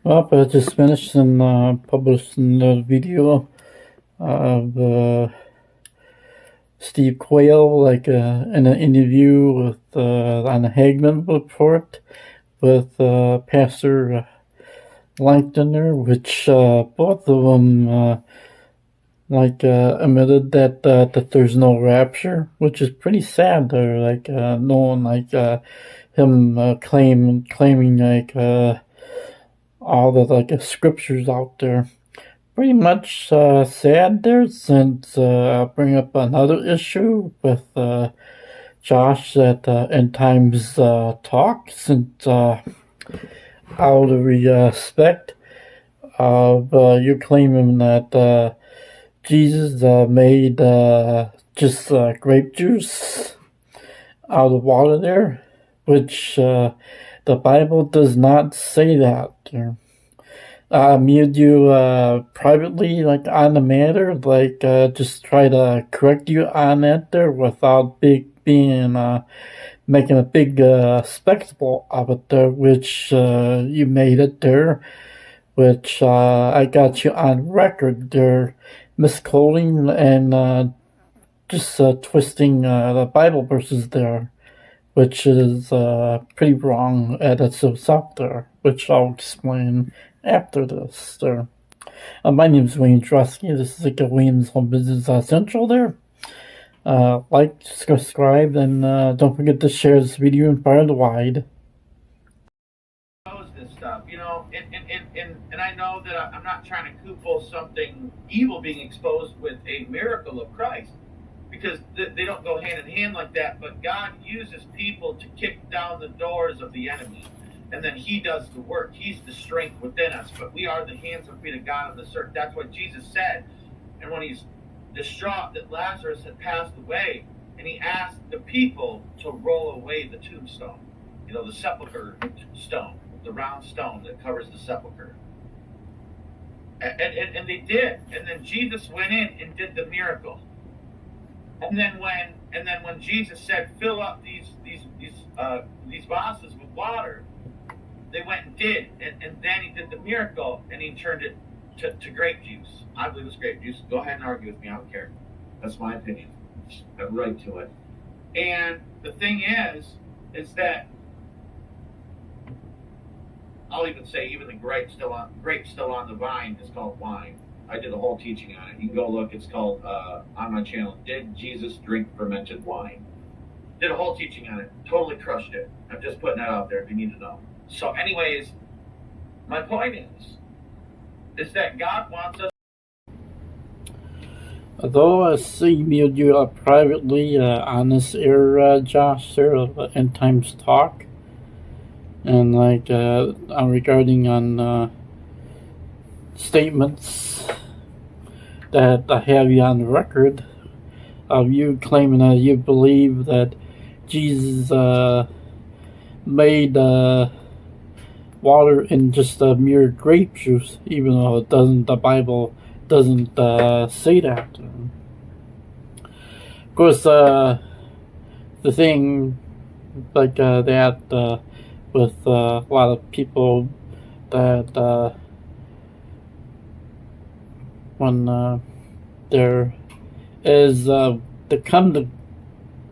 Well, I just finished and published a video of Steve Quayle, in an interview with on the Hagman report with Pastor Langton there, which both of them admitted that there's no rapture, which is pretty sad. They're knowing him claiming all the scriptures out there. Pretty much sad there, since I'll bring up another issue with Josh at End Times Talk, since out of respect of you claiming that Jesus made just grape juice out of water there, which the Bible does not say that there. Me and you privately, on the matter, just try to correct you on that there without making a big spectacle of it there, which you made it there, which I got you on record there, misquoting and just twisting the Bible verses there, which is pretty wrong at itself there, which I'll explain after this there. My name is Wayne Trusky. This is Williams Home Business Central there. Like, subscribe, and don't forget to share this video and far and wide. This stuff, and I know that I'm not trying to cupo something evil being exposed with a miracle of Christ, because they don't go hand in hand like that. But God uses people to kick down the doors of the enemy, and then He does the work. He's the strength within us, but we are the hands and feet of God on this earth. That's what Jesus said. And when He's distraught that Lazarus had passed away, and He asked the people to roll away the tombstone, the sepulcher stone, the round stone that covers the sepulcher. And they did. And then Jesus went in and did the miracle. And then when Jesus said, fill up these vases with water, they went and did. And then He did the miracle, and He turned it to grape juice. I believe it's grape juice. Go ahead and argue with me. I don't care. That's my opinion. I have a right to it. And the thing is that I'll even say even the grape still on the vine is called wine. I did a whole teaching on it. You can go look. It's called on my channel. Did Jesus drink fermented wine? Did a whole teaching on it. Totally crushed it. I'm just putting that out there if you need to know. So, anyways, my point is that God wants us. Although I see you privately on this air, Josh, there of End Times Talk, and regarding on statements that I have you on the record of you claiming that you believe that Jesus made water in just a mere grape juice, even though the Bible doesn't say that. Of course, the thing that with a lot of people that when there is the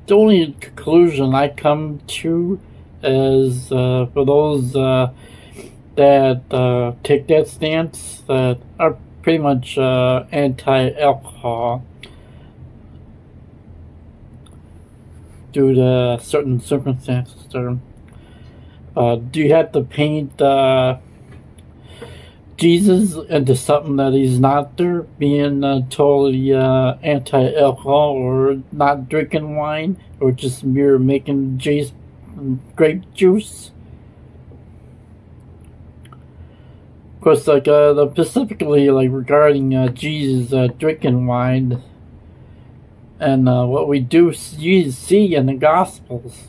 only conclusion I come to is for those that take that stance, that are pretty much anti-alcohol due to certain circumstances there. Do you have to paint Jesus into something that He's not there, being totally anti-alcohol, or not drinking wine, or just mere making grape juice? Of course, specifically regarding Jesus drinking wine, and what we do see in the Gospels.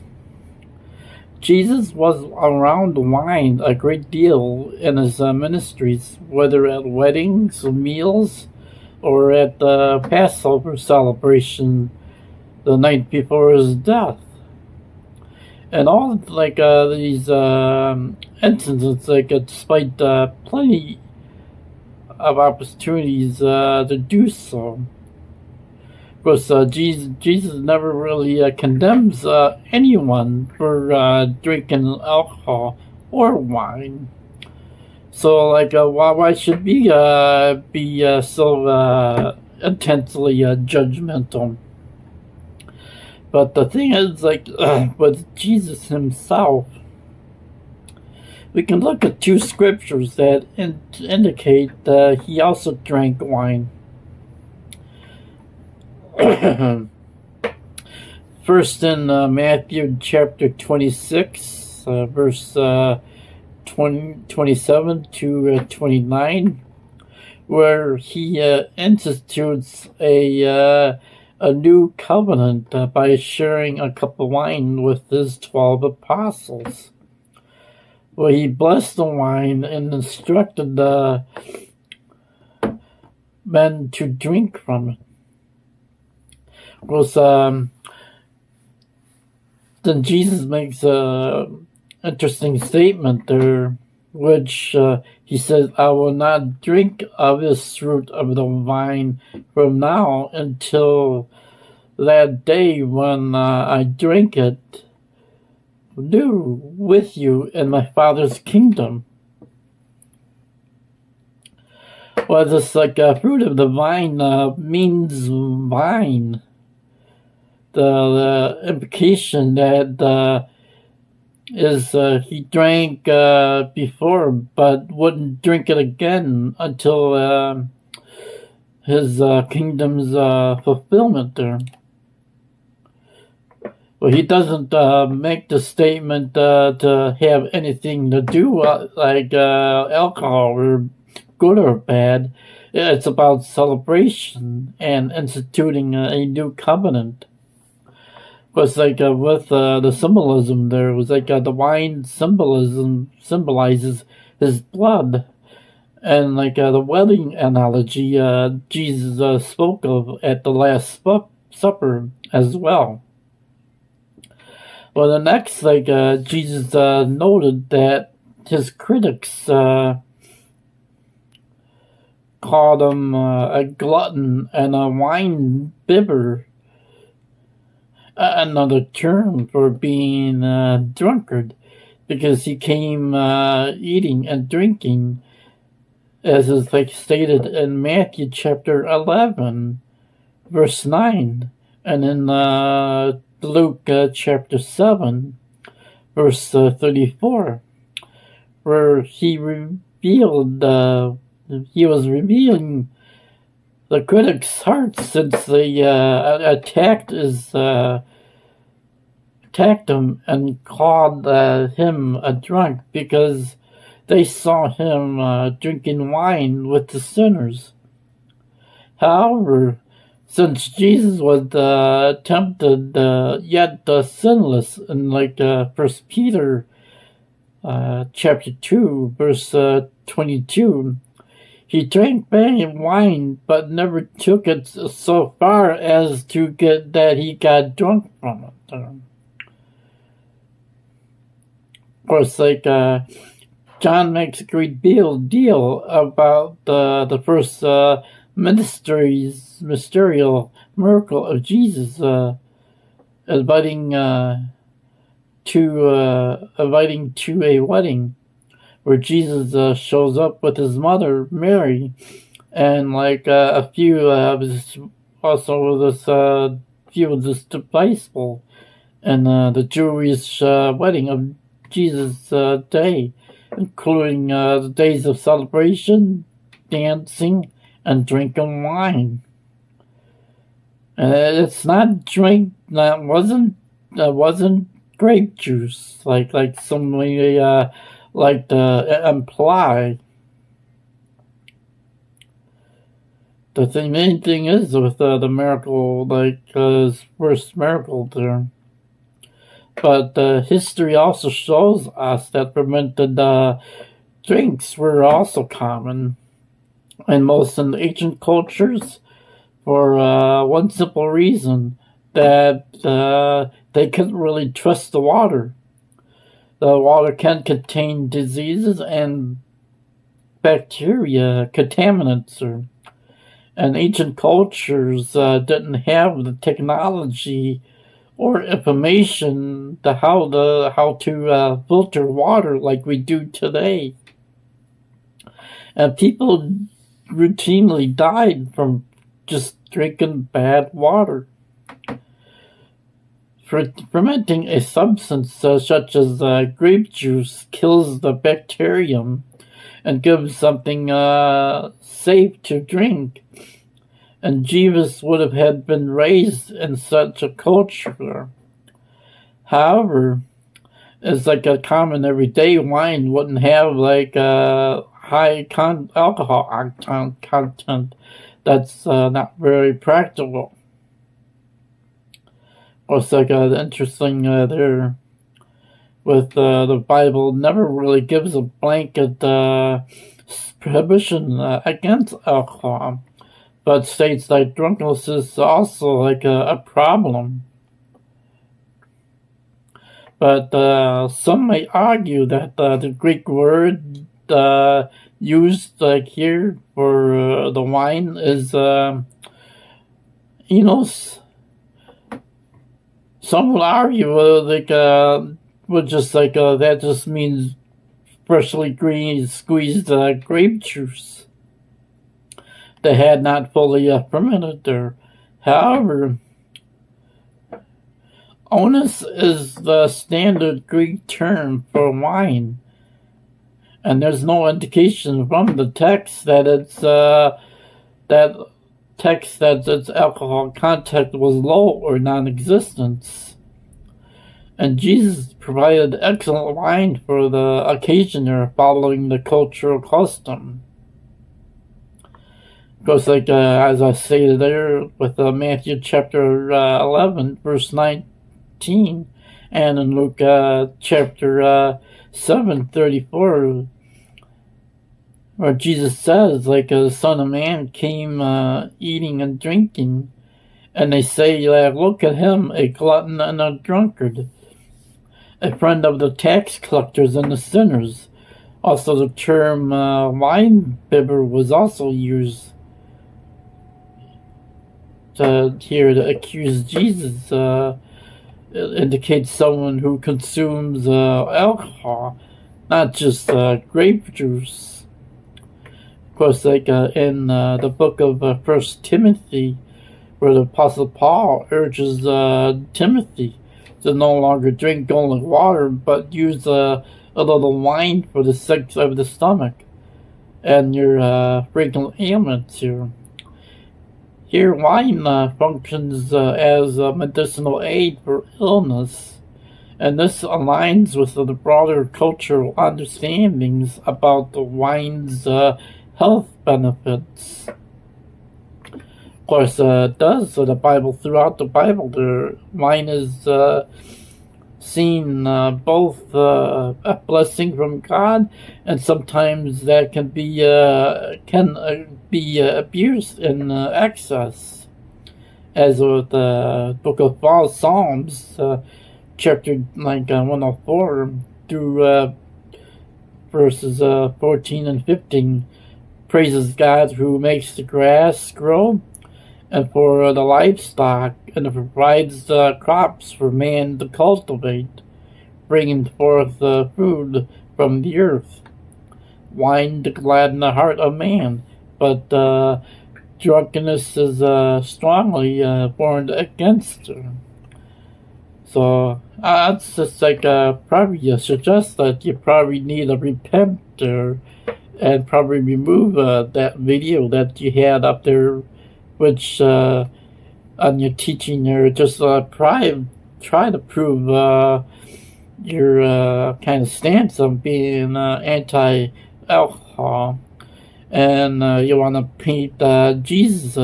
Jesus was around wine a great deal in His ministries, whether at weddings, meals, or at the Passover celebration the night before His death. And all these instances, despite plenty of opportunities to do so. Of course, Jesus never really condemns anyone for drinking alcohol or wine. So, why should we be so intensely judgmental? But the thing is, with Jesus himself, we can look at two scriptures that indicate that he also drank wine. First, in Matthew chapter 26, verse 27 to 29, where he institutes a new covenant by sharing a cup of wine with his 12 apostles. Well, he blessed the wine and instructed the men to drink from it. Of course, then Jesus makes an interesting statement there, which he says, "I will not drink of this fruit of the vine from now until that day when I drink it new with you in my Father's kingdom." Well, this fruit of the vine means wine. The implication that is he drank before, but wouldn't drink it again until his kingdom's fulfillment there. Well, he doesn't make the statement to have anything to do alcohol or good or bad. It's about celebration and instituting a new covenant. Was with the symbolism there was the wine symbolizes his blood, and the wedding analogy Jesus spoke of at the Last Supper as well. Well, the next Jesus noted that his critics called him a glutton and a wine bibber, another term for being a drunkard, because he came eating and drinking, as is stated in Matthew chapter 11, verse 9, and in Luke chapter 7, verse 34, where he was revealing the critics' hearts, since they attacked him and called him a drunk because they saw him drinking wine with the sinners. However, since Jesus was tempted yet sinless in 1 Peter chapter 2, verse 22, he drank wine, but never took it so far as to get that he got drunk from it. Of course, John makes a great deal about the first ministerial miracle of Jesus, inviting to a wedding, where Jesus shows up with his mother Mary, and a few also with a few of his disciples, and the Jewish wedding of Jesus' day, including the days of celebration, dancing, and drinking wine. And it's not wasn't grape juice like some like to imply. The main thing is with the miracle, his first miracle there. But history also shows us that fermented drinks were also common in most ancient cultures, for one simple reason, that they couldn't really trust the water. The water can contain diseases and bacteria, contaminants, and ancient cultures didn't have the technology or information to how to filter water like we do today. And people routinely died from just drinking bad water. Fermenting a substance such as grape juice kills the bacterium and gives something safe to drink. And Jesus would have had been raised in such a culture. However, it's like a common everyday wine wouldn't have like a high alcohol content. That's not very practical. It's like interesting there with the Bible never really gives a blanket prohibition against alcohol, but states that drunkenness is also like a problem. But some may argue that the Greek word used like here for the wine is enos. Some would argue would just like that just means freshly squeezed grape juice that had not fully fermented there. However, onus is the standard Greek term for wine, and there's no indication from the text that its alcohol content was low or non-existent. And Jesus provided excellent wine for the occasion there, following the cultural custom. Of course, like as I stated there with Matthew chapter 11, verse 19, and in Luke chapter 7:34, where Jesus says, like, the Son of Man came eating and drinking, and they say, look at him, a glutton and a drunkard, a friend of the tax collectors and the sinners. Also, the term wine bibber was also used here to accuse Jesus. It indicates someone who consumes alcohol, not just grape juice. Of course, like in the book of First Timothy, where the Apostle Paul urges Timothy to no longer drink only water, but use a little wine for the sake of the stomach and your frequent ailments here. Here, wine functions as a medicinal aid for illness, and this aligns with the broader cultural understandings about the wine's health benefits. Of course, it does. So the Bible, throughout the Bible, the wine is seen both a blessing from God, and sometimes that can be abused in excess, as with the book of Psalms, chapter 104 through verses 14 and 15, praises God who makes the grass grow and for the livestock, and provides crops for man to cultivate, bringing forth food from the earth. Wine to gladden the heart of man, but drunkenness is strongly warned against her. So it's just like probably suggest that you probably need to repent and probably remove that video that you had up there, which on your teaching there, just try to prove your kind of stance on being anti-alcohol, and you want to paint Jesus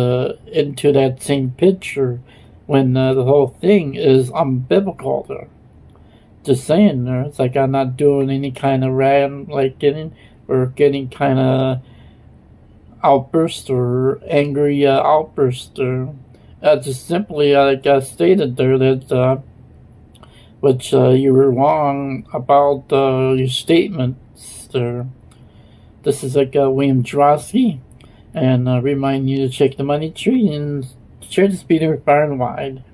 into that same picture when the whole thing is unbiblical there. Just saying there, it's like I'm not doing any kind of getting kind of outburst or angry outburst, or just simply like I stated there that which you were wrong about your statements there. This is like William Drosky, and remind you to check the money tree and share this video far and wide.